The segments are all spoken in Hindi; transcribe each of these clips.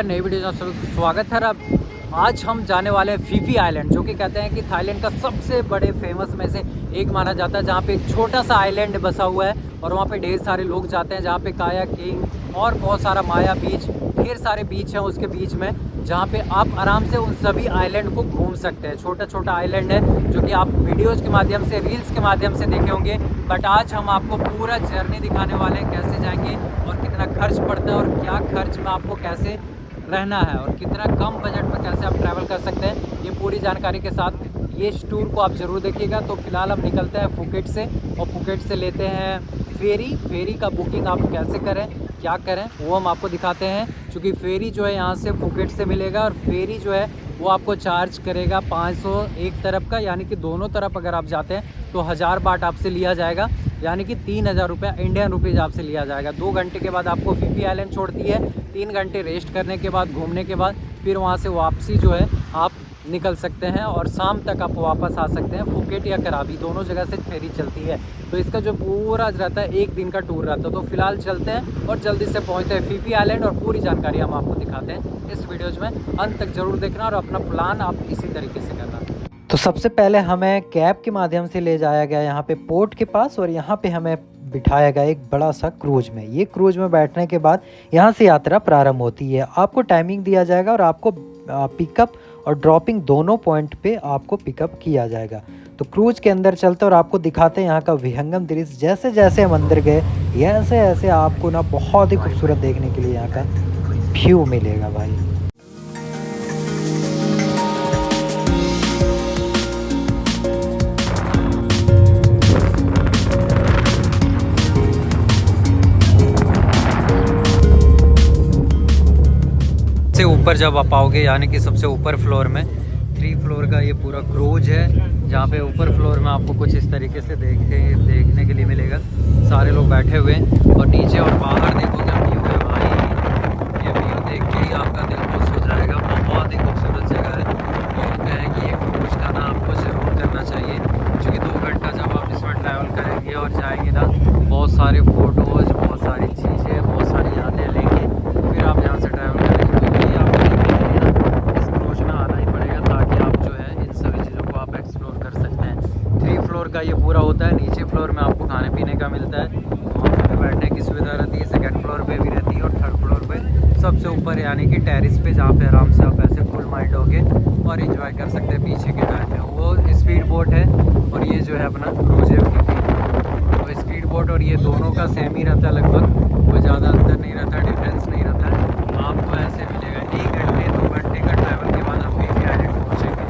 पर नई वीडियो में सभी स्वागत है। अब आज हम जाने वाले हैं फी फी आइलैंड, जो कि कहते हैं कि थाईलैंड का सबसे बड़े फेमस में से एक माना जाता है, जहाँ पे एक छोटा सा आइलैंड बसा हुआ है और वहाँ पे ढेर सारे लोग जाते हैं, जहाँ पे काया किंग और बहुत सारा माया बीच, ढेर सारे बीच हैं उसके बीच में, जहाँ पे आप आराम से उन सभी आइलैंड को घूम सकते हैं। छोटा छोटा आइलैंड है जो कि आप वीडियोज़ के माध्यम से, रील्स के माध्यम से देखे होंगे, बट आज हम आपको पूरा जर्नी दिखाने वाले हैं, कैसे जाएंगे और कितना खर्च पड़ता है और क्या खर्च में आपको कैसे रहना है और कितना कम बजट में कैसे आप ट्रैवल कर सकते हैं। ये पूरी जानकारी के साथ ये टूर को आप ज़रूर देखिएगा। तो फिलहाल हम निकलते हैं फुकेट से और फुकेट से लेते हैं फेरी का बुकिंग आप कैसे करें, क्या करें, वो हम आपको दिखाते हैं। क्योंकि फेरी जो है यहाँ से फुकेट से मिलेगा और फेरी जो है वो आपको चार्ज करेगा 500 एक तरफ का, यानी कि दोनों तरफ अगर आप जाते हैं तो 1000 बाट आपसे लिया जाएगा, यानी कि 3000 रुपया इंडियन रुपीज़ आपसे लिया जाएगा। 2 घंटे के बाद आपको फी फी आइलैंड छोड़ती है। 3 घंटे रेस्ट करने के बाद, घूमने के बाद फिर वहाँ से वापसी जो है आप निकल सकते हैं और शाम तक आप वापस आ सकते हैं। फुकेट या कराबी दोनों जगह से फेरी चलती है। तो इसका जो पूरा रहता है 1 दिन का टूर रहता है। तो फिलहाल चलते हैं और जल्दी से पहुँचते हैं फी फी आइलैंड और पूरी जानकारी हम आपको दिखाते हैं इस वीडियोज़ में। अंत तक जरूर देखना और अपना प्लान आप इसी तरीके से करना। तो सबसे पहले हमें कैब के माध्यम से ले जाया गया यहाँ पे पोर्ट के पास और यहाँ पे हमें बिठाया गया एक बड़ा सा क्रूज में। ये क्रूज में बैठने के बाद यहाँ से यात्रा प्रारंभ होती है। आपको टाइमिंग दिया जाएगा और आपको पिकअप और ड्रॉपिंग दोनों पॉइंट पे आपको पिकअप किया जाएगा। तो क्रूज के अंदर चलते और आपको दिखाते हैं यहाँ का विहंगम दृश्य। जैसे जैसे हम अंदर गए ऐसे ऐसे आपको ना बहुत ही खूबसूरत देखने के लिए यहाँ का व्यू मिलेगा भाई। सबसे ऊपर जब आप आओगे, यानी कि सबसे ऊपर फ्लोर में 3 फ्लोर का ये पूरा क्रूज है, जहाँ पे ऊपर फ्लोर में आपको कुछ इस तरीके से देखने के लिए मिलेगा। सारे लोग बैठे हुए हैं और नीचे और बाहर देखोगे व्यू है भाई। ये व्यू देख के ही आपका दिल खुश हो जाएगा। बहुत ही खूबसूरत जगह है। कहते हैं कि ये क्रूज का ना आपको ज़रूर करना चाहिए, क्योंकि 2 घंटा जब आप इसमें ट्रैवल करेंगे और जाएंगे ना, बहुत सारे फ़ोटोज़, बहुत सारी चीज़ें, बहुत सारी यादें लेंगे, फिर आप यहाँ से ट्रैवल करेंगे। का ये पूरा होता है। नीचे फ्लोर में आपको खाने पीने का मिलता है, वहाँ पे बैठने की सुविधा रहती है। 2nd फ्लोर पे भी रहती है और 3rd फ्लोर पे सबसे ऊपर, यानी कि टेरिस पे, जहाँ पे आराम से आप ऐसे फुल माइंड होके और एंजॉय कर सकते हैं। पीछे के टाइम में वो स्पीड बोट है और ये जो है अपना क्रूज है। तो स्पीड बोट और ये दोनों का सेम ही रहता है लगभग, कोई ज़्यादा अंतर नहीं रहता, डिफरेंस नहीं रहता है। आपको ऐसे मिलेगा 1 घंटे 2 घंटे का ट्रैवल के बाद आप फी फी आइलैंड पहुँचेंगे।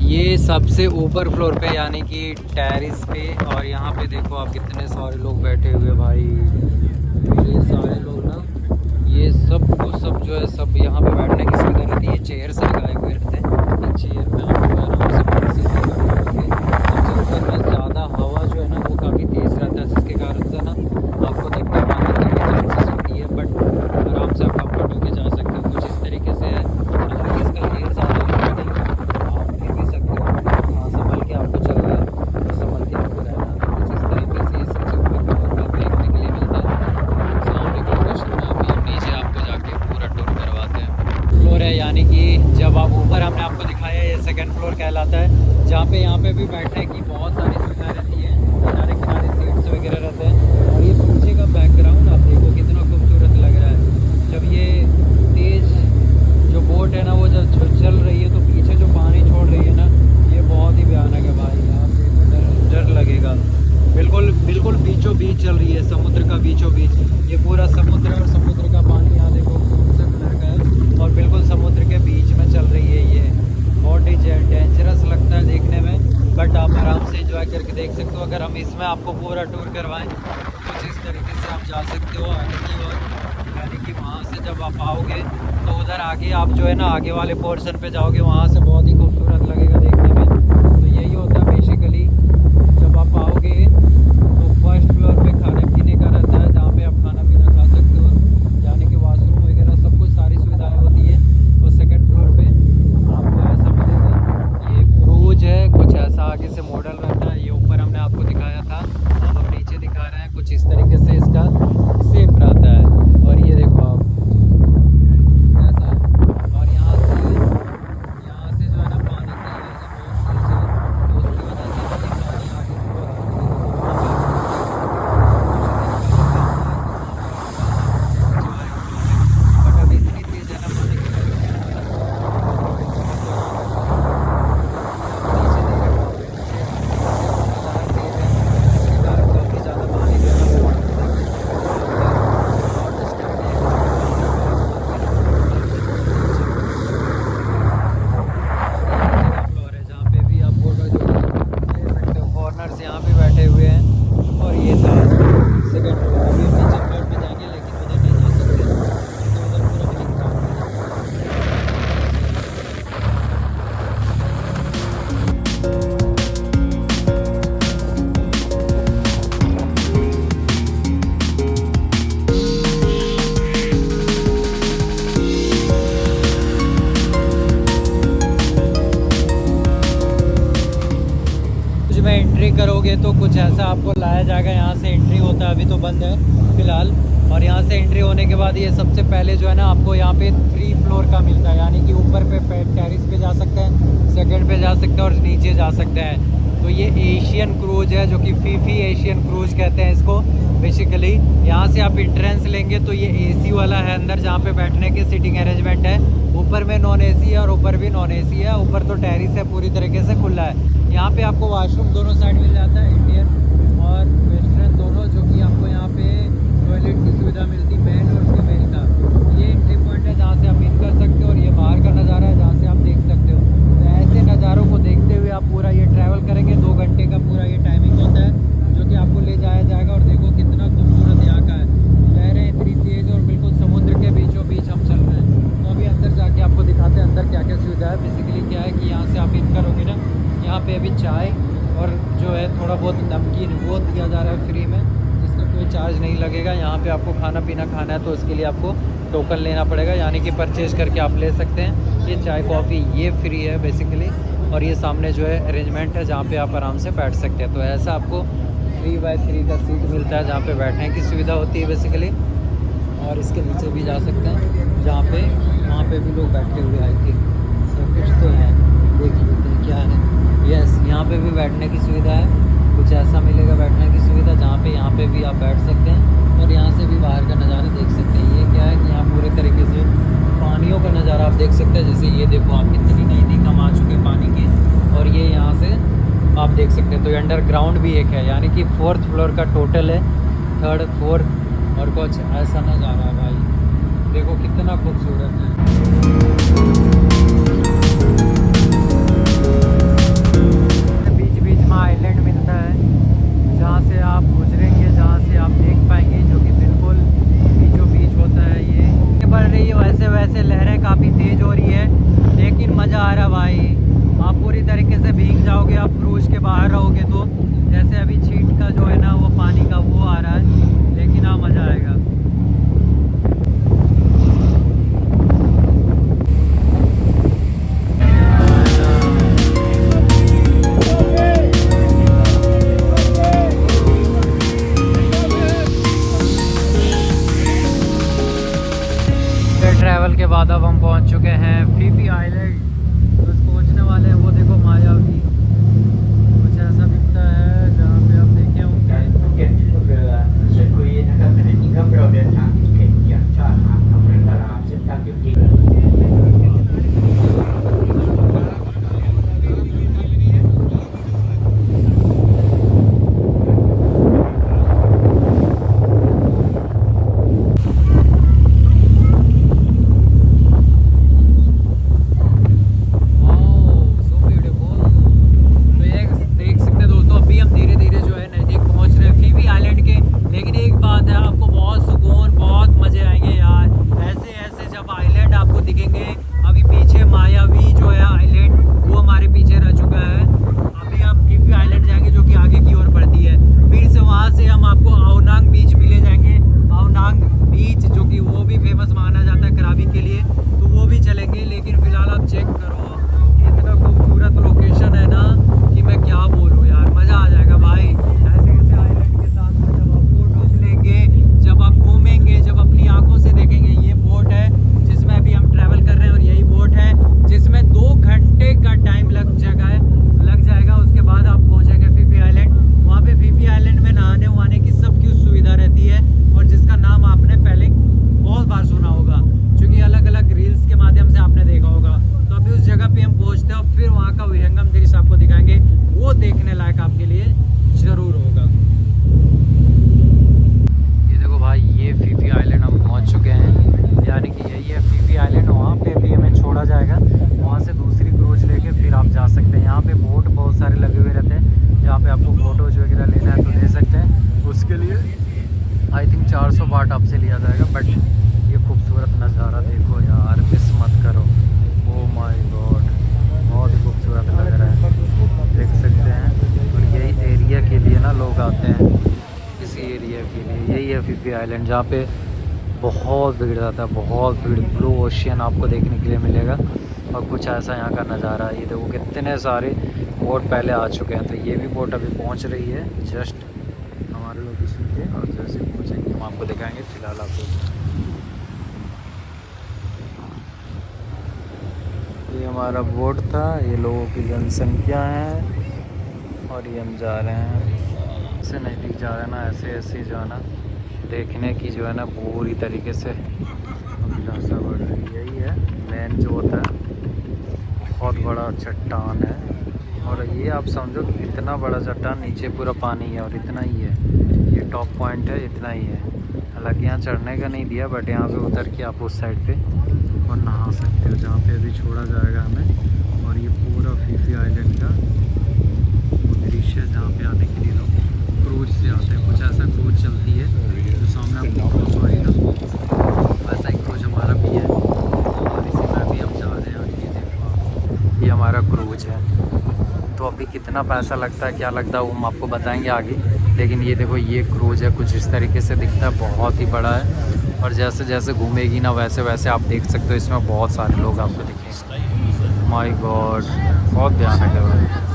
ये सबसे ऊपर फ्लोर पे, यानी कि टेरिस पे, और यहाँ पे देखो आप कितने सारे लोग बैठे हुए भाई। ये सारे लोग ना, ये सब जो है सब यहाँ पे बैठने की सुविधा रहती है। चेयर्स लगाए हुए रहते हैं। चेयर पे आपको आराम से कुर्सी से बैठोगे। सबसे ऊपर में ज़्यादा हवा जो है ना वो काफ़ी तेज़ रहता है, जिसके कारण से ना आपको धक्का मारने की चांसेस होती है, बट आराम से आप कंफर्ट होकर जा सकते हो। कुछ इस तरीके से है। हालांकि इसका ढेर ज़्यादा यानी कि जब आप ऊपर, हमने आपको दिखाया ये 2nd फ्लोर कहलाता है, जहाँ पे यहाँ पे भी बैठने की बहुत सारी सुविधा रहती है। किनारे किनारे सीट्स वगैरह रहते हैं और ये पीछे का बैकग्राउंड आप देखो कितना खूबसूरत लग रहा है। जब ये तेज़ जो बोट है ना वो जब चल रही है तो पीछे जो पानी छोड़ रही है ना, ये बहुत ही भयानक है भाई। आप देखो डर लगेगा। बिल्कुल बीचों बीच चल रही है, समुद्र का बीचों बीच। ये पूरा समुद्र और समुद्र का पानी यहाँ देखो कौन सा कलर का है और बिल्कुल समुद्र के बीच में चल रही है। ये बहुत ही डेंजरस लगता है देखने में, बट आप आराम से एंजॉय करके देख सकते हो। अगर हम इसमें आपको पूरा टूर करवाएं कुछ इस तरीके से आप जा सकते हो आगे की ओर, यानी कि वहाँ से जब आप आओगे तो उधर आगे आप जो है ना आगे वाले पोर्शन पे जाओगे, वहाँ से बहुत ही खूबसूरत लगेगा देखने में। तो यही होता है बेसिकली, जब आप आओगे तो 1st फ्लोर पे खाने पीने का रहता है, जहाँ पे आप खाना पीना खा सकते हो, यानी कि वॉशरूम वगैरह सब कुछ सारी सुविधाएं होती है। और 2nd फ्लोर पे आपको ऐसा मिलेगा। ये क्रूज है, कुछ ऐसा आगे से मॉडल रहता है। ये ऊपर हमने आपको दिखाया था, अब हम नीचे दिखा रहे हैं। कुछ इस तरीके से इसका शेप रहता है और ये देखो आप कैसा है। ऐसा आपको लाया जाएगा। यहाँ से एंट्री होता है, अभी तो बंद है फ़िलहाल। और यहाँ से एंट्री होने के बाद ये सबसे पहले जो है ना आपको यहाँ पे 3 फ्लोर का मिलता है, यानी कि ऊपर पे टेरिस पे जा सकते हैं, सेकंड पे जा सकते हैं और नीचे जा सकते हैं। तो ये एशियन क्रूज है, जो कि फीफी एशियन क्रूज कहते हैं इसको बेसिकली। यहाँ से आप इंट्रेंस लेंगे तो ये एसी वाला है अंदर, जहाँ पे बैठने की सीटिंग अरेंजमेंट है। ऊपर में नॉन एसी है और ऊपर भी नॉन एसी है। ऊपर तो टेरिस है, पूरी तरीके से खुला है। यहाँ पे आपको वॉशरूम दोनों साइड मिल जाता है, इंडियन और वेस्टर्न दोनों, जो कि आपको यहाँ पे टॉयलेट की सुविधा मिलती है, मेन और फीमेल का। ये एंट्री पॉइंट है जहाँ से आप इन कर सकते हो, और ये बाहर का नज़ारा है जहाँ से आप देख सकते हो। तो ऐसे नज़ारों को देखते हुए आप पूरा ये ट्रैवल करेंगे। 2 घंटे का पूरा ये टाइमिंग होता है, जो कि आपको ले जाया जाएगा। और देखो कितना खूबसूरत यहाँ का है, लहरें इतनी तेज़ और बिल्कुल समुद्र के बीचों बीच हम चल रहे हैं। तो अभी अंदर जाके आपको दिखाते हैं अंदर क्या क्या सुविधा है। बेसिकली क्या है कि यहाँ से आप इन करोगे ना, यहाँ पे अभी चाय और जो है थोड़ा बहुत नमकीन वो दिया जा रहा है फ्री में, जिसका कोई चार्ज नहीं लगेगा। यहाँ पे आपको खाना पीना खाना है तो उसके लिए आपको टोकन लेना पड़ेगा, यानी कि परचेज करके आप ले सकते हैं। ये चाय कॉफ़ी ये फ्री है बेसिकली। और ये सामने जो है अरेंजमेंट है जहाँ पे आप आराम से बैठ सकते हैं। तो ऐसा आपको 3x3 का सीट मिलता है, जहाँ पे बैठने की सुविधा होती है बेसिकली। और इसके नीचे भी जा सकते हैं, जहाँ पे वहाँ पे भी लोग बैठे हुए आई थिंक, तो कुछ तो है, देख लेते हैं क्या है। यस, यहाँ पे भी बैठने की सुविधा है, कुछ ऐसा मिलेगा बैठने की सुविधा, जहाँ पे यहाँ पे भी आप बैठ सकते हैं। और यहाँ से भी बाहर का नज़ारा देख सकते हैं। ये क्या है कि यहाँ पूरे तरीके से पानियों का नज़ारा आप देख सकते हैं। जैसे ये देखो आप कितनी नज़दीक हम आ चुके हैं पानी के, और ये यहाँ से आप देख सकते हैं। तो अंडरग्राउंड भी एक है, यानी कि 4th फ्लोर का टोटल है, 3rd 4th और कुछ ऐसा नज़ारा है भाई। देखो कितना खूबसूरत है। बीच बीच में आइलैंड मिलता है, जहाँ से आप गुजरेंगे, जहाँ से आप देख पाएंगे, जो कि बिल्कुल बीचों बीच होता है। ये बढ़ रही है, वैसे वैसे लहरें काफ़ी तेज़ हो रही है, लेकिन मज़ा आ रहा भाई। आप पूरी तरीके से भीग जाओगे, आप क्रूज के बाहर रहोगे तो। जैसे अभी छींट का जो है ना वो पानी का वो आ रहा है, लेकिन हाँ मज़ा आएगा। ट्रैवल के बाद अब हम पहुंच चुके हैं फीफी आइलैंड। बस पहुंचने वाले हैं। वो देखो मायावी कुछ ऐसा दिखता है, जहाँ पे आप देखे होंगे। ซึ่งคุยนะครับขณะนี้ครับเราเดินทางถึงเขตอุทยานชาติหาดนเรนทราซึ่งตั้งอยู่ที่ बाट आपसे लिया जाएगा। बट ये खूबसूरत नज़ारा देखो यार, मिस मत करो। ओ माय गॉड, बहुत ही खूबसूरत लग रहा है, देख सकते हैं। और यही एरिया के लिए ना लोग आते हैं, इसी एरिया के लिए। यही है फीफी आइलैंड, जहाँ पे बहुत भीड़ रहता है, बहुत भीड़। ब्लू ओशियन आपको देखने के लिए मिलेगा। और कुछ ऐसा यहाँ का नज़ारा, ये देखो कितने सारे बोट पहले आ चुके हैं, तो ये भी बोट अभी पहुंच रही है जस्ट हमारे लोकेशन पे, और जैसे पहुंचेंगे हम आपको दिखाएंगे। फिलहाल आपको ये हमारा बोट था, ये लोगों की जनसंख्या है और ये हम जा रहे हैं। ऐसे नज़दीक जा रहे हैं ना, ऐसे ऐसे जो है ना देखने की जो है ना पूरी तरीके से अभिलाषा बढ़ रही है। यही है मेन जो होता है, बहुत बड़ा चट्टान है। और ये आप समझो कि इतना बड़ा चट्टान, नीचे पूरा पानी है और इतना ही है, ये टॉप पॉइंट है, इतना ही है। हालांकि यहाँ चढ़ने का नहीं दिया, बट यहाँ पे उतर के आप उस साइड पे और नहा सकते हो, जहाँ पे अभी छोड़ा जाएगा हमें। और ये पूरा फीफी आइलैंड का दृश्य है, जहाँ पे आने के लिए लोग क्रूज से आते हैं। कुछ ऐसा क्रूज चलती है जो सामने आपको क्रॉस हो रही है ना, वैसा ही क्रूज हमारा भी है और इसी में भी हम जा रहे हैं। और ये देखो, ये हमारा क्रूज है। तो अभी कितना पैसा लगता है, क्या लगता है, वो हम आपको बताएंगे आगे। लेकिन ये देखो, ये क्रूज है, कुछ इस तरीके से दिखता है, बहुत ही बड़ा है। और जैसे जैसे घूमेगी ना वैसे वैसे आप देख सकते हो, इसमें बहुत सारे लोग आपको दिखेंगे। माय गॉड, बहुत भयानक है भाई।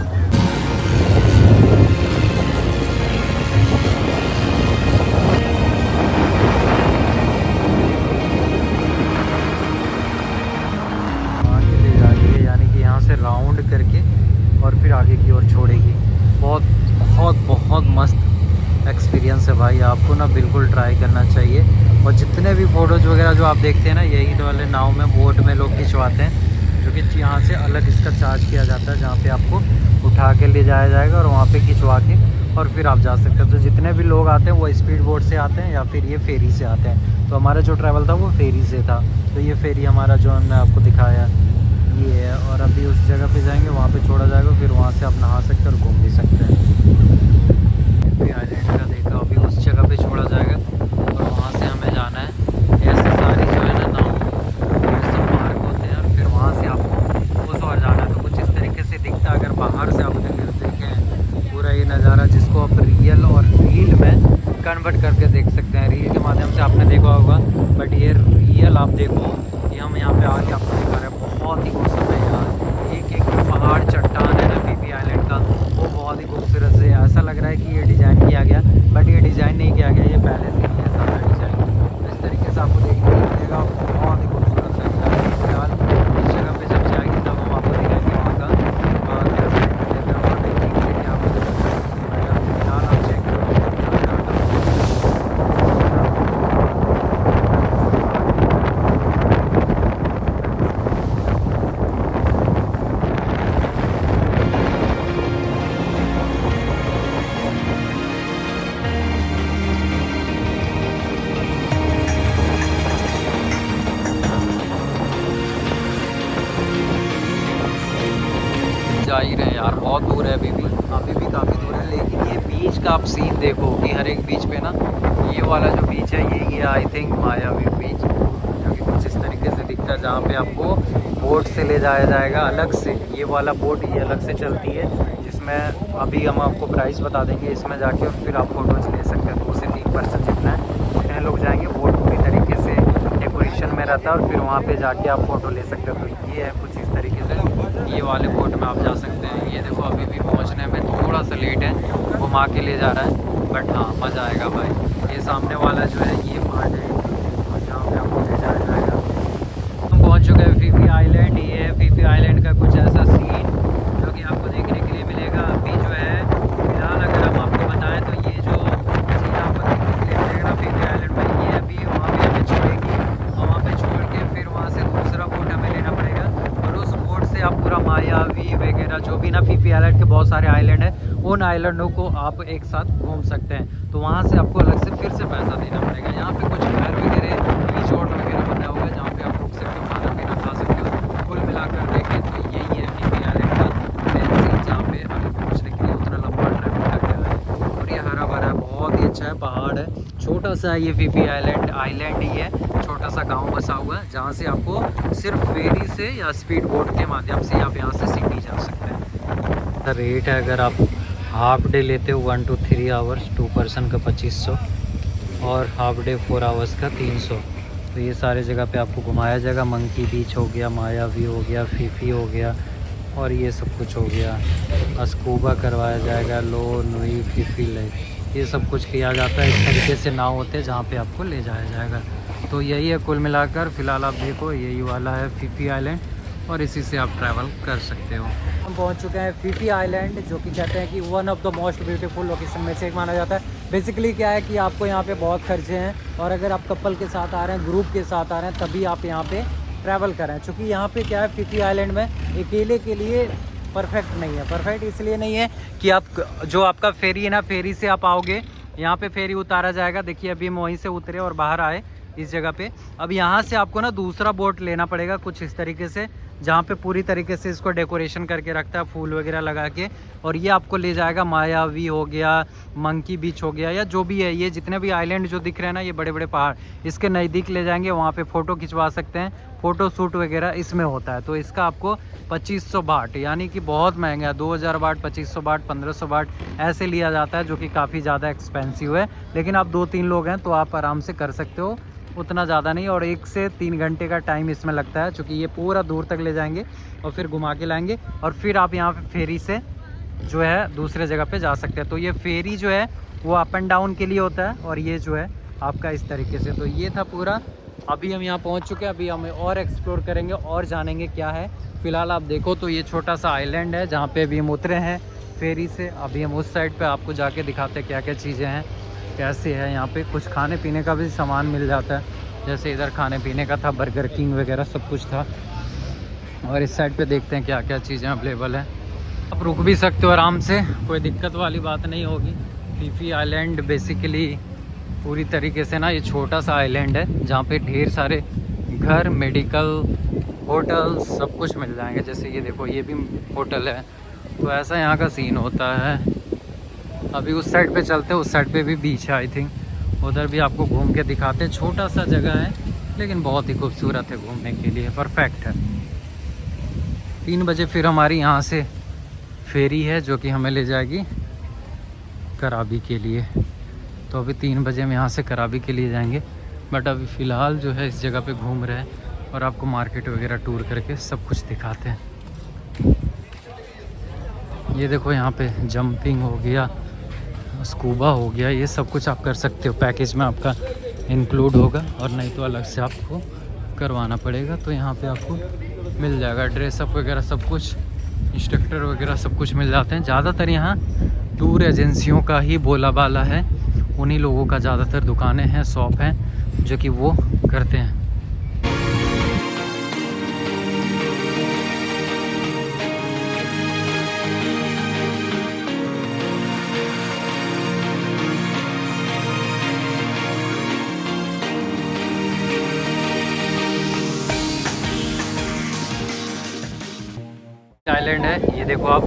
आगे ले जा रही है, यानी कि यहाँ से राउंड करके और फिर आगे की ओर छोड़ेगी। बहुत बहुत बहुत मस्त एक्सपीरियंस है भाई, आपको ना बिल्कुल ट्राई करना चाहिए। और जितने भी फ़ोटोज़ वगैरह जो आप देखते हैं ना, यही वाले नाव में, बोट में लोग खिंचवाते हैं, जो कि यहाँ से अलग इसका चार्ज किया जाता है, जहाँ पे आपको उठा के ले जाया जाएगा और वहाँ पे खिंचवा के और फिर आप जा सकते हैं। तो जितने भी लोग आते हैं वो स्पीड बोट से आते हैं या फिर ये फेरी से आते हैं। तो हमारा जो ट्रैवल था वो फेरी से था, तो ये फेरी हमारा जो हमने आपको दिखाया ये है। और अभी उस जगह पे जाएंगे, वहाँ पे छोड़ा जाएगा, फिर वहाँ से आप नहा सकते हैं और घूम भी सकते हैं। आइलैंड का देखा, अभी उस जगह पे छोड़ा जाएगा और वहाँ से हमें जाना है। ऐसे सारी जो है ना नाव, ये सब पार्क होते हैं और फिर वहाँ से आपको उस और जाना है। तो कुछ इस तरीके से दिखता है, अगर बाहर से आप देखें पूरा ये नज़ारा, जिसको आप रियल और रील में कन्वर्ट करके देख सकते हैं। रील के माध्यम से आपने देखा होगा, बट ये रियल आप देखो, ये हम यहाँ पे आके आपको दिखा रहे हैं। बहुत ही खूबसूरत है यार, एक एक पहाड़ चट्टान है ना फीफी आइलैंड का, वो बहुत ही खूबसूरत से ऐसा लग रहा है कि ये डिज़ाइन किया गया, बट ये डिज़ाइन नहीं किया गया, ये पहले से ही है सारा डिज़ाइन। तो इस तरीके से आपको देखने को मिलेगा, बहुत ही खूबसूरत लगेगा। फिलहाल उस जगह पे जब जाएगी तब हम आपको दिखाएंगे वहाँ का कैसा है, वहाँ पे ठीक से क्या फिलहाल आप चेक करो। जा ही रहे हैं यार, बहुत दूर है अभी भी काफ़ी दूर है। लेकिन ये बीच का आप सीन देखो कि हर एक बीच पे ना, ये वाला जो बीच है ये आई थिंक मायावी बीच, जो कि कुछ इस तरीके से दिखता है, जहाँ पे आपको बोट से ले जाया जाएगा अलग से। ये वाला बोट ये अलग से चलती है, जिसमें अभी हम आपको प्राइस बता देंगे। इसमें जाके फिर आप फ़ोटोज़ ले सकते हैं, 2 से 3% जितना है जितने लोग जाएंगे। बोट पूरी तरीके से डेकोरेशन में रहता है और फिर वहाँ पे जाके आप फ़ोटो ले सकते हो। तो ये है कुछ इस तरीके से, ये वाले बोट में आप जा सकते हैं। ये देखो अभी भी पहुंचने में थोड़ा सा लेट है, घुमा के ले जा रहा है, बट हाँ मज़ा आएगा भाई। ये सामने वाला जो है ये पार्ट है जहाँ पे आपको ले जाया जाएगा। हम पहुंच चुके हैं फीफी आइलैंड। ये है फीफी आइलैंड का कुछ ऐसा सीन जो कि आपको देखने के लिए मिलेगा। अभी जो है फिलहाल अगर हम आपको बताएँ तो ये जो सीन आपको देखने के लिए मिलेगा फीफी आइलैंड में, ये अभी वहाँ पर हमें छोड़ेगी और वहाँ पर छोड़ के फिर वहाँ से दूसरा बोट हमें लेना पड़ेगा। आप पूरा मायावी वगैरह जो भी ना फीफी आइलैंड के बहुत सारे आइलैंड हैं, उन आइलैंडों को आप एक साथ घूम सकते हैं। तो वहाँ से आपको अलग से फिर से पैसा देना पड़ेगा। यहाँ पे कुछ घर वगैरह, रिजॉर्ट वगैरह बना हुआ है जहाँ पे आप रुक सकते हो, खाना पीना खा सकते हो। कुल मिलाकर देखें तो यही है फीफी आइलैंड का मेन सीन, जहाँ पे हमें पहुँचने के लिए उतना लंबा ट्रैवल करना है। और ये हरा भरा बहुत ही अच्छा है, पहाड़ है, छोटा सा ये फीफी आइलैंड ही है, छोटा सा गांव बसा हुआ है, जहाँ से आपको सिर्फ फेरी से या स्पीड बोट के माध्यम से आप यहाँ से सिटी जा सकते हैं। रेट है, अगर आप हाफ डे लेते हो 1 to 3 आवर्स 2 पर्सन का 2500 और हाफ डे 4 आवर्स का 300। तो ये सारे जगह पे आपको घुमाया जाएगा। मंकी बीच हो गया, मायावी हो गया, फीफी हो गया, और ये सब कुछ हो गया। स्कूबा करवाया जाएगा, लो नुई फिफी ले, ये सब कुछ किया जाता है। इस तरीके से नाव होते हैं जहाँ पे आपको ले जाया जाएगा। तो यही है कुल मिलाकर। फ़िलहाल आप देखो यही वाला है फीफी आइलैंड और इसी से आप ट्रैवल कर सकते हो। हम पहुंच चुके हैं फीफी आइलैंड, जो कि कहते हैं कि one of the most beautiful location में से एक माना जाता है। बेसिकली क्या है कि आपको यहाँ पे बहुत खर्चे हैं, और अगर आप कपल के साथ आ रहे हैं, ग्रुप के साथ आ रहे हैं, तभी आप यहाँ पे ट्रैवल करें। चूँकि यहाँ पे क्या है, फीफी आइलैंड में अकेले के लिए परफेक्ट नहीं है। परफेक्ट इसलिए नहीं है कि आप जो आपका फेरी है ना, फेरी से आप आओगे, यहाँ पे फेरी उतारा जाएगा। देखिए अभी हम वहीं से उतरे और बाहर आए इस जगह पे। अब यहाँ से आपको ना दूसरा बोट लेना पड़ेगा कुछ इस तरीके से, जहाँ पे पूरी तरीके से इसको डेकोरेशन करके रखता है, फूल वगैरह लगा के, और ये आपको ले जाएगा मायावी हो गया, मंकी बीच हो गया, या जो भी है, ये जितने भी आइलैंड जो दिख रहे हैं ना, ये बड़े बड़े पहाड़, इसके नज़दीक ले जाएंगे। वहाँ पे फ़ोटो खिंचवा सकते हैं, फ़ोटो शूट वगैरह इसमें होता है। तो इसका आपको 2500 बाट, यानी कि बहुत महंगा है, 2000 बाट, 2500 बाट, 1500 बाट ऐसे लिया जाता है, जो कि काफ़ी ज़्यादा एक्सपेंसिव है। लेकिन आप 2-3 लोग हैं तो आप आराम से कर सकते हो, उतना ज़्यादा नहीं। और 1 से 3 घंटे का टाइम इसमें लगता है, क्योंकि ये पूरा दूर तक ले जाएंगे और फिर घुमा के लाएंगे, और फिर आप यहाँ पे फेरी से जो है दूसरे जगह पे जा सकते हैं। तो ये फेरी जो है वो अप एंड डाउन के लिए होता है, और ये जो है आपका इस तरीके से। तो ये था पूरा। अभी हम यहाँ पहुँच चुके हैं, अभी हम और एक्सप्लोर करेंगे और जानेंगे क्या है। फ़िलहाल आप देखो तो ये छोटा सा आइलैंड है जहाँ पे अभी हम उतरे हैं फेरी से। अभी हम उस साइड पे आपको जाके दिखाते हैं क्या क्या चीज़ें हैं, कैसे है। यहाँ पे कुछ खाने पीने का भी सामान मिल जाता है, जैसे इधर खाने पीने का था, बर्गर किंग वगैरह सब कुछ था। और इस साइड पे देखते हैं क्या क्या चीज़ें अवेलेबल है। आप रुक भी सकते हो आराम से, कोई दिक्कत वाली बात नहीं होगी। फीफी आइलैंड बेसिकली पूरी तरीके से ना ये छोटा सा आइलैंड है, जहाँ पे ढेर सारे घर, मेडिकल, होटल सब कुछ मिल जाएंगे। जैसे ये देखो, ये भी होटल है। तो ऐसा यहाँ का सीन होता है। अभी उस साइड पे चलते हैं, उस साइड पे भी बीच है आई थिंक, उधर भी आपको घूम के दिखाते हैं। छोटा सा जगह है लेकिन बहुत ही खूबसूरत है, घूमने के लिए परफेक्ट है। 3 बजे फिर हमारी यहाँ से फेरी है, जो कि हमें ले जाएगी कराबी के लिए। तो अभी 3 बजे हम यहाँ से कराबी के लिए जाएंगे, बट अभी फ़िलहाल जो है इस जगह पे घूम रहे हैं और आपको मार्केट वगैरह टूर करके सब कुछ दिखाते हैं। ये देखो यहाँ पे जंपिंग हो गया, स्कूबा हो गया, ये सब कुछ आप कर सकते हो। पैकेज में आपका इंक्लूड होगा, और नहीं तो अलग से आपको करवाना पड़ेगा। तो यहाँ पे आपको मिल जाएगा ड्रेसअप वगैरह सब कुछ, इंस्ट्रक्टर वगैरह सब कुछ मिल जाते हैं। ज़्यादातर यहाँ टूर एजेंसियों का ही बोला बाला है, उन्हीं लोगों का ज़्यादातर दुकानें हैं, शॉप हैं, जो कि वो करते हैं। आइलैंड है, ये देखो आप,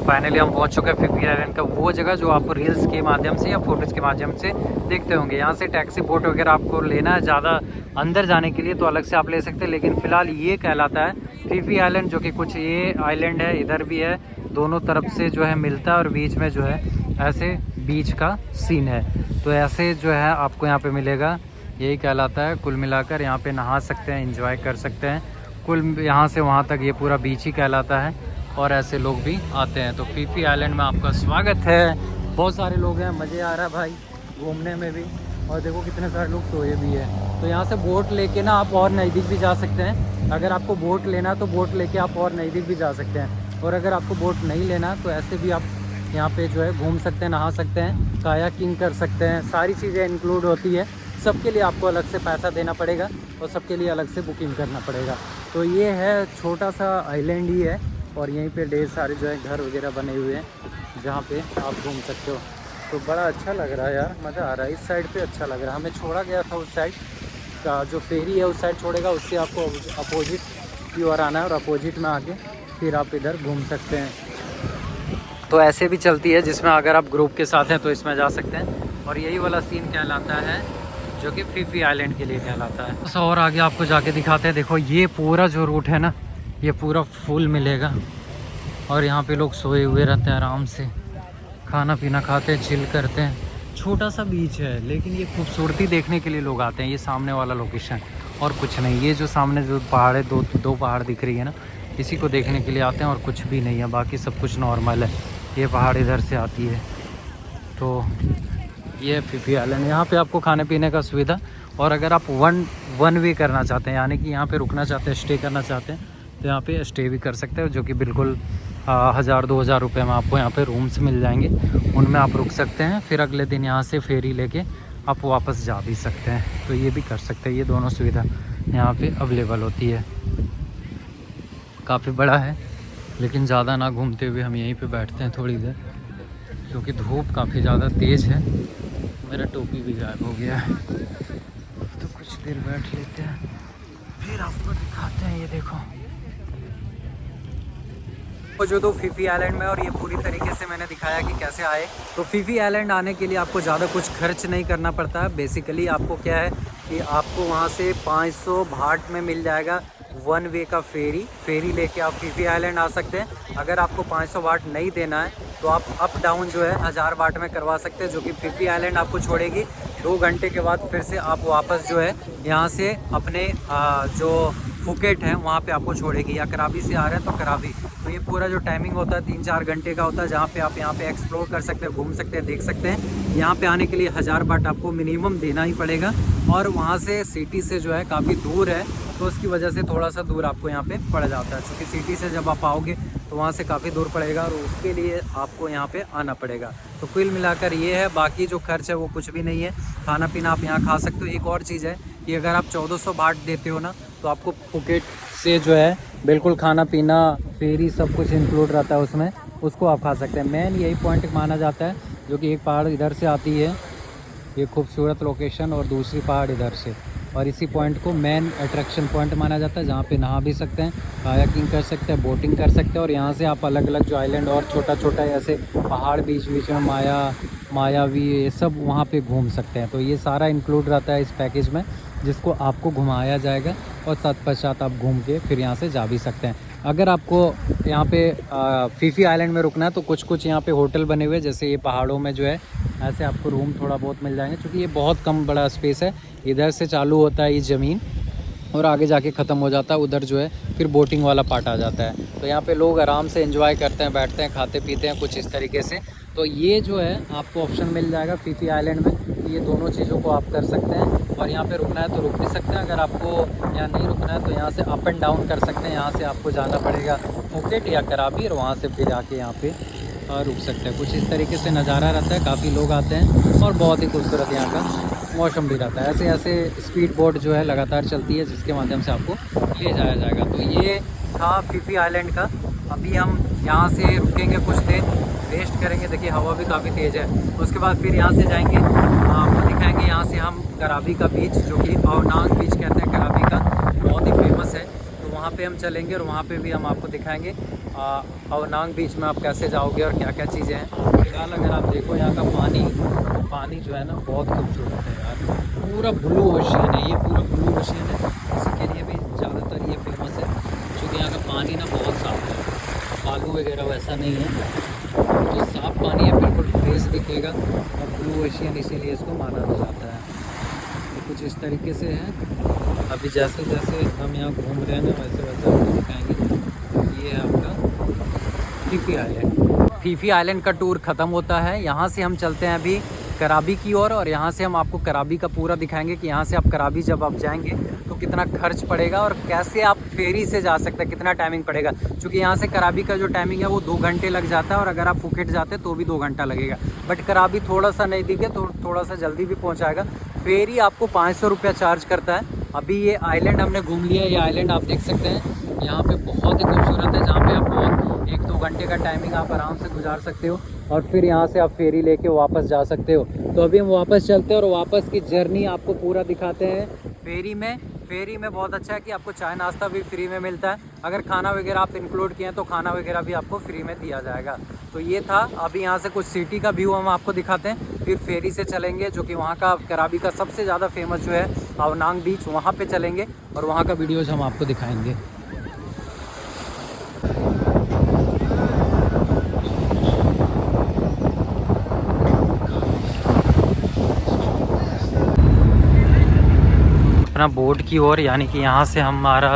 फाइनली हम पहुंच चुके हैं फीफी आइलैंड का। वो जगह जो आप रील्स के माध्यम से या फोटोज़ के माध्यम से देखते होंगे। यहाँ से टैक्सी बोट वगैरह आपको लेना है, ज़्यादा अंदर जाने के लिए तो अलग से आप ले सकते हैं। लेकिन फ़िलहाल ये कहलाता है फीफी आइलैंड, जो कि कुछ ये आइलैंड है, इधर भी है, दोनों तरफ से जो है मिलता है, और बीच में जो है ऐसे बीच का सीन है। तो ऐसे जो है आपको यहाँ पर मिलेगा, यही कहलाता है। कुल मिलाकर यहाँ पर नहा सकते हैं, इंजॉय कर सकते हैं। कुल यहाँ से वहाँ तक ये पूरा बीच ही कहलाता है, और ऐसे लोग भी आते हैं। तो फीफी आइलैंड में आपका स्वागत है। बहुत सारे लोग हैं, मज़े आ रहा है भाई घूमने में भी। और देखो कितने सारे लोग सोए भी हैं। तो यहाँ से बोट लेके ना आप और नज़दीक भी जा सकते हैं। अगर आपको बोट लेना तो बोट लेके आप और नज़दीक भी जा सकते हैं, और अगर आपको बोट नहीं लेना तो ऐसे भी आप यहाँ पे जो है घूम सकते हैं, नहा सकते हैं, कायाकिंग कर सकते हैं। सारी चीज़ें इंक्लूड होती है। सबके लिए आपको अलग से पैसा देना पड़ेगा, और सबके लिए अलग से बुकिंग करना पड़ेगा। तो ये है छोटा सा आइलैंड ही है, और यहीं पे ढेर सारे जो है घर वगैरह बने हुए हैं, जहाँ पे आप घूम सकते हो। तो बड़ा अच्छा लग रहा है यार, मज़ा आ रहा है। इस साइड पे अच्छा लग रहा है। हमें छोड़ा गया था उस साइड का, जो फेरी है उस साइड छोड़ेगा, उससे आपको अपोजिट की ओर आना है, और अपोजिट में आके फिर आप इधर घूम सकते हैं। तो ऐसे भी चलती है, जिसमें अगर आप ग्रुप के साथ हैं तो इसमें जा सकते हैं। और यही वाला सीन कहलाता है, जो कि फीफी आइलैंड के लिए कहलाता है। बस और आगे आपको जाके दिखाते हैं। देखो ये पूरा जो रूट है ना, ये पूरा फुल मिलेगा, और यहाँ पे लोग सोए हुए रहते हैं, आराम से खाना पीना खाते हैं, चिल करते हैं। छोटा सा बीच है, लेकिन ये खूबसूरती देखने के लिए लोग आते हैं। ये सामने वाला लोकेशन और कुछ नहीं। ये जो सामने जो पहाड़ है, दो पहाड़ दिख रही है ना, इसी को देखने के लिए आते हैं और कुछ भी नहीं है, बाकी सब कुछ नॉर्मल है। ये पहाड़ इधर से आती है। तो ये फीफी आइलैंड, यहाँ पे आपको खाने पीने का सुविधा, और अगर आप वन वे करना चाहते हैं यानी कि यहाँ पे रुकना चाहते हैं, स्टे करना चाहते हैं, तो यहाँ पे स्टे भी कर सकते हो, जो कि बिल्कुल 1000-2000 रुपये में आपको यहाँ पे रूम्स मिल जाएंगे। उनमें आप रुक सकते हैं, फिर अगले दिन यहाँ से फेरी लेके आप वापस जा भी सकते हैं। तो ये भी कर सकते हैं, ये दोनों सुविधा यहाँ पे अवेलेबल होती है। काफ़ी बड़ा है, लेकिन ज़्यादा ना घूमते हुए हम यहीं पे बैठते हैं थोड़ी देर, क्योंकि धूप काफ़ी ज़्यादा तेज़ है। मेरा टोपी भी गायब हो गया है, तो कुछ देर बैठ लेते हैं, फिर आपको दिखाते हैं। ये देखो मौजूद हूँ फीफी आइलैंड में, और ये पूरी तरीके से मैंने दिखाया कि कैसे आए। तो फीफी आइलैंड आने के लिए आपको ज़्यादा कुछ खर्च नहीं करना पड़ता है। बेसिकली आपको क्या है कि आपको वहाँ से 500 भाट में मिल जाएगा वन वे का फेरी लेके आप फीफी आइलैंड आ सकते हैं। अगर आपको 500 वाट नहीं देना है तो आप अप डाउन जो है 1000 वाट में करवा सकते हैं, जो कि फीफी आइलैंड आपको छोड़ेगी। 2 घंटे के बाद फिर से आप वापस जो है यहाँ से अपने जो फुकेट है वहाँ पे आपको छोड़ेगी, या कराबी से आ रहे हैं तो कराबी। तो ये पूरा जो टाइमिंग होता है 3-4 घंटे का होता है, जहाँ पे आप यहाँ पे एक्सप्लोर कर सकते हैं, घूम सकते हैं, देख सकते हैं। यहाँ पे आने के लिए 1000 बाट आपको मिनिमम देना ही पड़ेगा, और वहाँ से सिटी से जो है काफ़ी दूर है, तो उसकी वजह से थोड़ा सा दूर आपको यहाँ पे पड़ जाता है। क्योंकि सिटी से जब आप आओगे तो वहाँ से काफ़ी दूर पड़ेगा, और उसके लिए आपको यहाँ पे आना पड़ेगा। तो कुल मिलाकर ये है, बाकी जो खर्च है वो कुछ भी नहीं है। खाना पीना आप यहाँ खा सकते हो। एक और चीज़ है कि अगर आप 1400 बाट देते हो ना, तो आपको फुकेट से जो है बिल्कुल खाना पीना फेरी सब कुछ इंक्लूड रहता है उसमें, उसको आप खा सकते हैं। मेन यही पॉइंट माना जाता है, जो कि एक पहाड़ इधर से आती है, ये खूबसूरत लोकेशन, और दूसरी पहाड़ इधर से, और इसी पॉइंट को मेन अट्रैक्शन पॉइंट माना जाता है, जहाँ पे नहा भी सकते हैं, कायाकिंग कर सकते हैं, बोटिंग कर सकते हैं, और यहाँ से आप अलग अलग जो आइलैंड और छोटा छोटा ऐसे पहाड़ बीच बीच में मायावी ये सब वहाँ पे घूम सकते हैं। तो ये सारा इंक्लूड रहता है इस पैकेज में, जिसको आपको घुमाया जाएगा, और तत्पश्चात आप घूम के फिर यहाँ से जा भी सकते हैं। अगर आपको यहाँ पे फीफी आइलैंड में रुकना है तो कुछ यहाँ पे होटल बने हुए हैं, जैसे ये पहाड़ों में जो है ऐसे आपको रूम थोड़ा बहुत मिल जाएंगे, क्योंकि ये बहुत कम बड़ा स्पेस है। इधर से चालू होता है ये ज़मीन, और आगे जाके ख़त्म हो जाता है, उधर जो है फिर बोटिंग वाला पार्ट आ जाता है। तो यहाँ पे लोग आराम से एंजॉय करते हैं, बैठते हैं, खाते पीते हैं, कुछ इस तरीके से। तो ये जो है आपको ऑप्शन मिल जाएगा फीफी आइलैंड में, ये दोनों चीज़ों को आप कर सकते हैं। और यहाँ पे रुकना है तो रुक भी सकते हैं, अगर आपको यहाँ नहीं रुकना है तो यहाँ से अप एंड डाउन कर सकते हैं। यहाँ से आपको जाना पड़ेगा फुकेट या कराबी, और वहाँ से फिर आके यहाँ पे रुक सकते हैं। कुछ इस तरीके से नज़ारा रहता है, काफ़ी लोग आते हैं, और बहुत ही खूबसूरत यहाँ का मौसम भी रहता है। ऐसे ऐसे स्पीड बोट जो है लगातार चलती है, जिसके माध्यम से आपको ले जाया जाएगा। तो ये था फीफी आइलैंड का। अभी हम यहाँ से रुकेंगे, कुछ देर रेस्ट करेंगे। देखिए हवा भी काफ़ी तेज़ है। उसके बाद फिर यहाँ से जाएंगे, आपको दिखाएंगे यहाँ से हम कराबी का बीच, जो कि अवनांग बीच कहते हैं कराबी का, बहुत ही फेमस है। तो वहाँ पे हम चलेंगे, और वहाँ पे भी हम आपको दिखाएंगे अवनांग बीच में आप कैसे जाओगे और क्या क्या चीज़ें हैं। फिलहाल अगर आप देखो यहाँ का पानी जो है ना बहुत खूबसूरत है यार, पूरा ब्लू ओशियन है, ये पूरा ब्लू ओशियन है। इसी के लिए भी ज़्यादातर ये फेमस है, क्योंकि यहाँ का पानी ना बहुत साफ है, बालू वगैरह वैसा नहीं है, तो साफ पानी है, बिल्कुल फ्रेश दिखेगा, और ब्लू ओशियन इसीलिए इसको माना जाता है। तो कुछ इस तरीके से है। अभी जैसे जैसे हम यहाँ घूम रहे हैं ना, वैसे वैसे आपको दिखाएंगे। ये है आपका फीफी आइलैंड। फीफी आइलैंड का टूर ख़त्म होता है, यहाँ से हम चलते हैं अभी कराबी की ओर, और यहाँ से हम आपको कराबी का पूरा दिखाएंगे कि यहाँ से आप कराबी जब आप जाएंगे तो कितना खर्च पड़ेगा, और कैसे आप फेरी से जा सकते हैं, कितना टाइमिंग पड़ेगा। क्योंकि यहाँ से कराबी का जो टाइमिंग है वो 2 घंटे लग जाता है, और अगर आप फुकेट जाते तो भी 2 घंटा लगेगा। बट कराबी थोड़ा सा नज़दीक है, तो थोड़ा सा जल्दी भी पहुँचाएगा। फेरी आपको 500 रुपया चार्ज करता है। अभी ये आइलैंड हमने घूम लिया है, ये आइलैंड आप देख सकते हैं, यहाँ पे बहुत ही खूबसूरत है, जहाँ पे आप बहुत 1-2 घंटे का टाइमिंग आप आराम से गुजार सकते हो, और फिर यहाँ से आप फेरी लेके वापस जा सकते हो। तो अभी हम वापस चलते हैं, और वापस की जर्नी आपको पूरा दिखाते हैं फेरी में बहुत अच्छा है कि आपको चाय नाश्ता भी फ्री में मिलता है। अगर खाना वगैरह आप इंक्लूड किए हैं तो खाना वगैरह भी आपको फ्री में दिया जाएगा। तो ये था। अभी यहाँ से कुछ सिटी का व्यू हम आपको दिखाते हैं, फिर फेरी से चलेंगे, जो कि वहाँ का कराबी का सबसे ज़्यादा फेमस जो है अवनांग बीच, वहाँ पे चलेंगे, और वहाँ का वीडियोज़ हम आपको दिखाएंगे। अपना बोट की ओर, यानी कि यहाँ से हमारा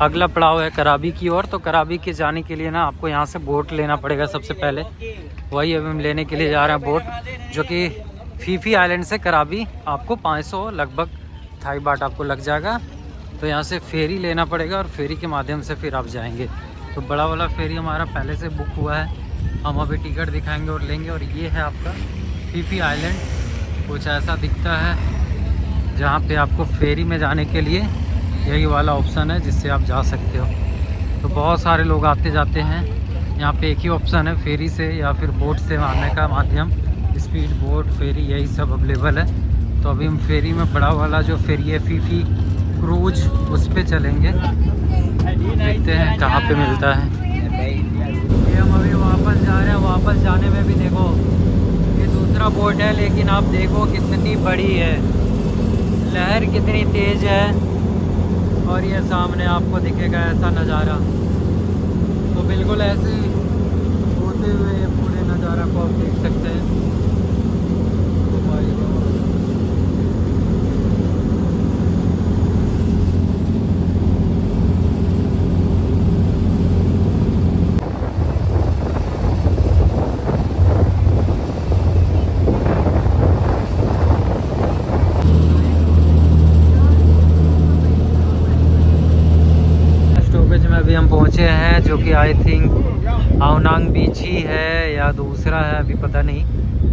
अगला पड़ाव है कराबी की ओर। तो कराबी के जाने के लिए ना आपको यहाँ से बोट लेना पड़ेगा सबसे पहले। वही अभी हम लेने के लिए जा रहे हैं बोट, जो कि फीफी आइलैंड से कराबी आपको 500 लगभग थाई बाट आपको लग जाएगा। तो यहाँ से फेरी लेना पड़ेगा और फेरी के माध्यम से फिर आप जाएंगे। तो बड़ा वाला फेरी हमारा पहले से बुक हुआ है, हम अभी टिकट दिखाएंगे और लेंगे। और ये है आपका फीफी आइलैंड, कुछ ऐसा दिखता है, जहाँ पे आपको फेरी में जाने के लिए यही वाला ऑप्शन है जिससे आप जा सकते हो। तो बहुत सारे लोग आते जाते हैं, यहाँ पे एक ही ऑप्शन है फेरी से या फिर बोट से आने का माध्यम, स्पीड बोट फेरी यही सब अवेलेबल है। तो अभी हम फेरी में बड़ा वाला जो फेरी है फीफी क्रूज, उस पे चलेंगे, देखते हैं कहाँ पे मिलता है। ये हम अभी वापस जा रहे हैं। वापस जाने में भी देखो ये दूसरा बोट है, लेकिन आप देखो कितनी बड़ी है, लहर कितनी तेज़ है और ये सामने आपको दिखेगा ऐसा नज़ारा। तो बिल्कुल ऐसे होते हुए पूरे नज़ारा को आप देख सकते हैं। में अभी हम पहुंचे हैं, जो कि आई थिंक आवनांग बीच ही है या दूसरा है, अभी पता नहीं,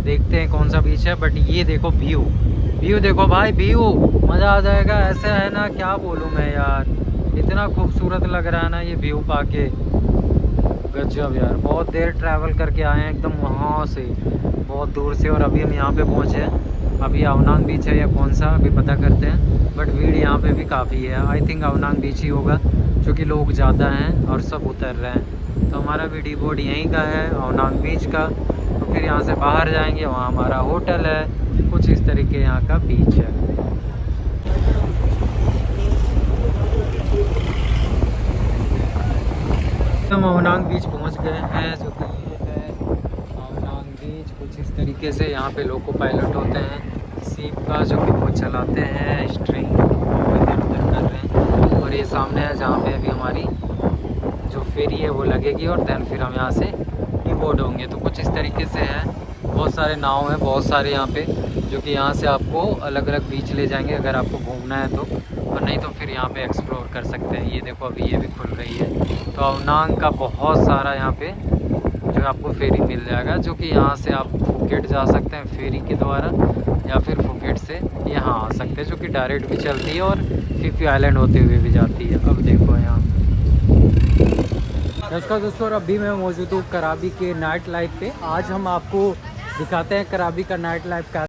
देखते हैं कौन सा बीच है। बट ये देखो व्यू देखो भाई, व्यू मज़ा आ जाएगा। ऐसे है ना, क्या बोलूँ मैं यार, इतना खूबसूरत लग रहा है ना ये व्यू पाके, गजब यार। बहुत देर ट्रैवल करके आए हैं एकदम वहाँ से, बहुत दूर से, और अभी हम यहाँ पे पहुँचे हैं। अभी आवनांग बीच है या कौन सा अभी पता करते हैं, बट भीड़ यहाँ पे भी काफ़ी है। आई थिंक आवनांग बीच ही होगा, क्योंकि लोग ज़्यादा हैं और सब उतर रहे हैं। तो हमारा भी डी बोर्ड यहीं का है, आवनांग बीच का। तो फिर यहाँ से बाहर जाएंगे, वहाँ हमारा होटल है, कुछ इस तरीके यहाँ का बीच है। हम आवनांग बीच पहुँच गए हैं, जो कि ये है आवनांग बीच। कुछ इस तरीके से यहाँ पे लोको पायलट होते हैं सीप का, जो कि वो चलाते हैं, स्ट्रिंग इधर उधर कर रहे हैं। और ये सामने है जहाँ पे अभी हमारी जो फेरी है वो लगेगी, और दैन फिर हम यहाँ से डिबोर्ड होंगे। तो कुछ इस तरीके से है, बहुत सारे नाव हैं, बहुत सारे यहाँ पे, जो कि यहाँ से आपको अलग अलग बीच ले जाएंगे अगर आपको घूमना है तो, और नहीं तो फिर यहाँ पे एक्सप्लोर कर सकते हैं। ये देखो अभी ये भी खुल रही है। तो आवनांग का बहुत सारा यहाँ पे जो आपको फेरी मिल जाएगा, जो कि यहाँ से आप फुकेट जा सकते हैं फेरी के द्वारा, या फिर फुकेट से यहाँ आ सकते हैं, जो कि डायरेक्ट भी चलती है और फीफी आइलैंड होते हुए भी जाती है। अब देखो यहाँ नमस्कार दोस्तों, और अभी मैं मौजूद हूँ कराबी के नाइट लाइफ पे। आज हम आपको दिखाते हैं कराबी का नाइट लाइफ का